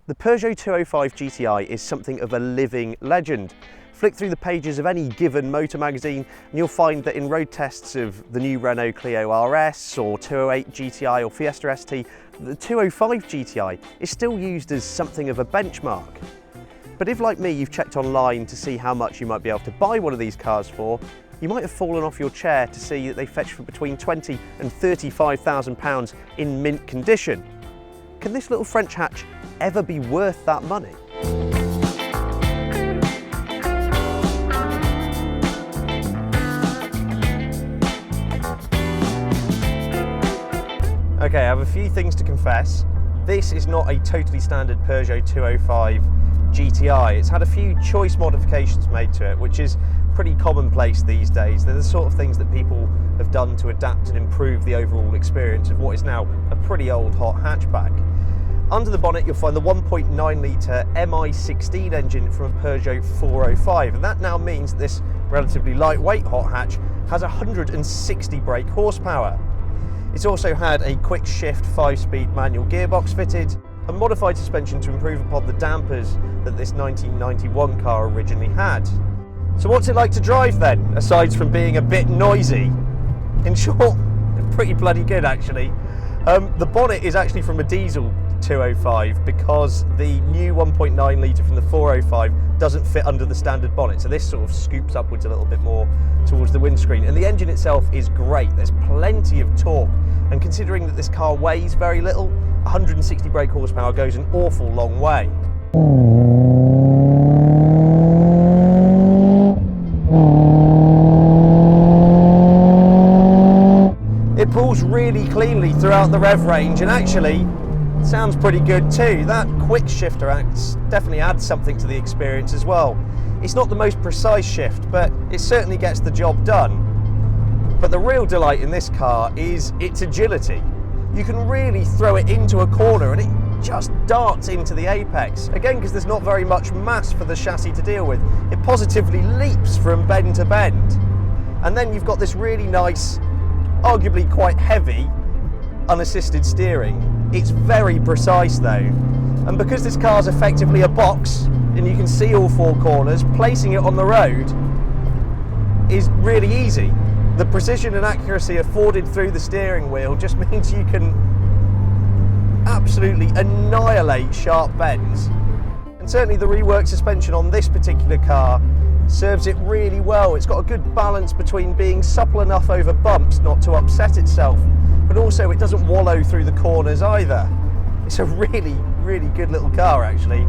The Peugeot 205 GTI is something of a living legend. Flick through the pages of any given motor magazine and you'll find that in road tests of the new Renault Clio RS or 208 GTI or Fiesta ST, the 205 GTI is still used as something of a benchmark. But if, like me, you've checked online to see how much you might be able to buy one of these cars for, you might have fallen off your chair to see that they fetch for between £20,000 and £35,000 in mint condition. Can this little French hatch ever be worth that money? Okay, I have a few things to confess. This is not a totally standard Peugeot 205 GTI. It's had a few choice modifications made to it, which is pretty commonplace these days. They're the sort of things that people have done to adapt and improve the overall experience of what is now a pretty old hot hatchback. Under the bonnet you'll find the 1.9 litre MI16 engine from a Peugeot 405, and that now means that this relatively lightweight hot hatch has 160 brake horsepower. It's also had a quick shift 5-speed manual gearbox fitted, a modified suspension to improve upon the dampers that this 1991 car originally had. So what's it like to drive then, aside from being a bit noisy? In short, pretty bloody good actually. The bonnet is actually from a diesel 205 because the new 1.9 litre from the 405 doesn't fit under the standard bonnet, so this sort of scoops upwards a little bit more towards the windscreen. And the engine itself is great, there's plenty of torque, and considering that this car weighs very little, 160 brake horsepower goes an awful long way. It pulls really cleanly throughout the rev range, and actually sounds pretty good too. That quick shifter definitely adds something to the experience as well. It's not the most precise shift, but it certainly gets the job done. But the real delight in this car is its agility. You can really throw it into a corner and it just darts into the apex. Again, because there's not very much mass for the chassis to deal with. It positively leaps from bend to bend. And then you've got this really nice, arguably quite heavy, unassisted steering. It's very precise though, and because this car's effectively a box and you can see all four corners, placing it on the road is really easy. The precision and accuracy afforded through the steering wheel just means you can absolutely annihilate sharp bends. And certainly the reworked suspension on this particular car serves it really well. It's got a good balance between being supple enough over bumps not to upset itself, but also it doesn't wallow through the corners either. It's a really, really good little car actually.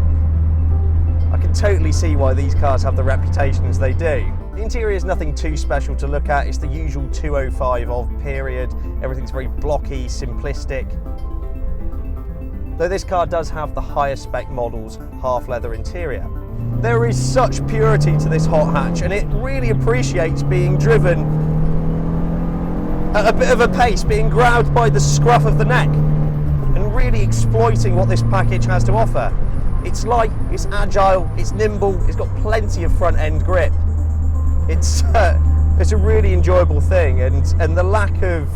I can totally see why these cars have the reputations they do. The interior is nothing too special to look at. It's the usual 205 of period. Everything's very blocky, simplistic. Though this car does have the higher spec model's half leather interior. There is such purity to this hot hatch, and it really appreciates being driven at a bit of a pace, being grabbed by the scruff of the neck and really exploiting what this package has to offer. It's light, it's agile, it's nimble, it's got plenty of front end grip. It's a really enjoyable thing, and the lack of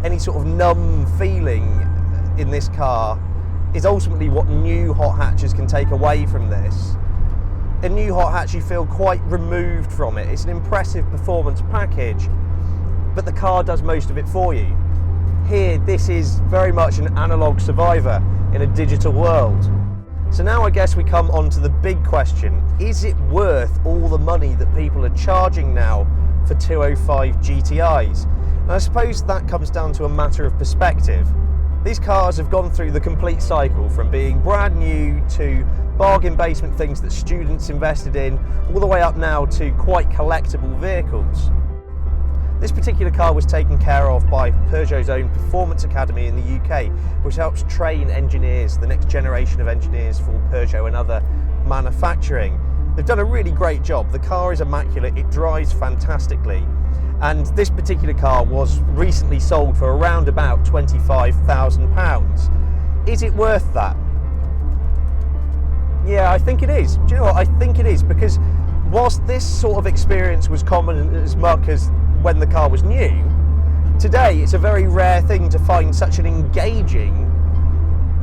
any sort of numb feeling in this car is ultimately what new hot hatches can take away from this. A new hot hatch, you feel quite removed from it. It's an impressive performance package, but the car does most of it for you. Here, this is very much an analog survivor in a digital world. So now I guess we come on to the big question. Is it worth all the money that people are charging now for 205 GTIs? And I suppose that comes down to a matter of perspective. These cars have gone through the complete cycle from being brand new to bargain basement things that students invested in, all the way up now to quite collectible vehicles. This particular car was taken care of by Peugeot's own Performance Academy in the UK, which helps train engineers, the next generation of engineers for Peugeot and other manufacturing. They've done a really great job. The car is immaculate, it drives fantastically. And this particular car was recently sold for around about £25,000. Is it worth that? Yeah, I think it is. Do you know what? I think it is, because whilst this sort of experience was common as much as when the car was new, today it's a very rare thing to find such an engaging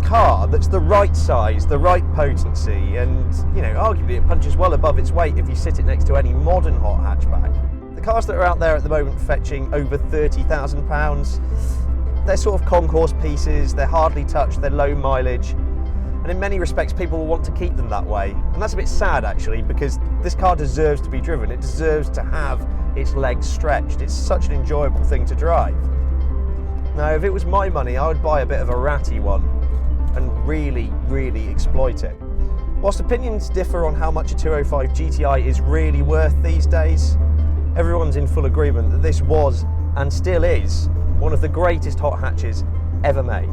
car that's the right size, the right potency, and, you know, arguably it punches well above its weight if you sit it next to any modern hot hatchback. The cars that are out there at the moment fetching over £30,000, they're sort of concourse pieces, they're hardly touched, they're low mileage, and in many respects people will want to keep them that way. And that's a bit sad actually, because this car deserves to be driven, it deserves to have its legs stretched. It's such an enjoyable thing to drive. Now, if it was my money, I would buy a bit of a ratty one and really, really exploit it. Whilst opinions differ on how much a 205 GTI is really worth these days, everyone's in full agreement that this was, and still is, one of the greatest hot hatches ever made.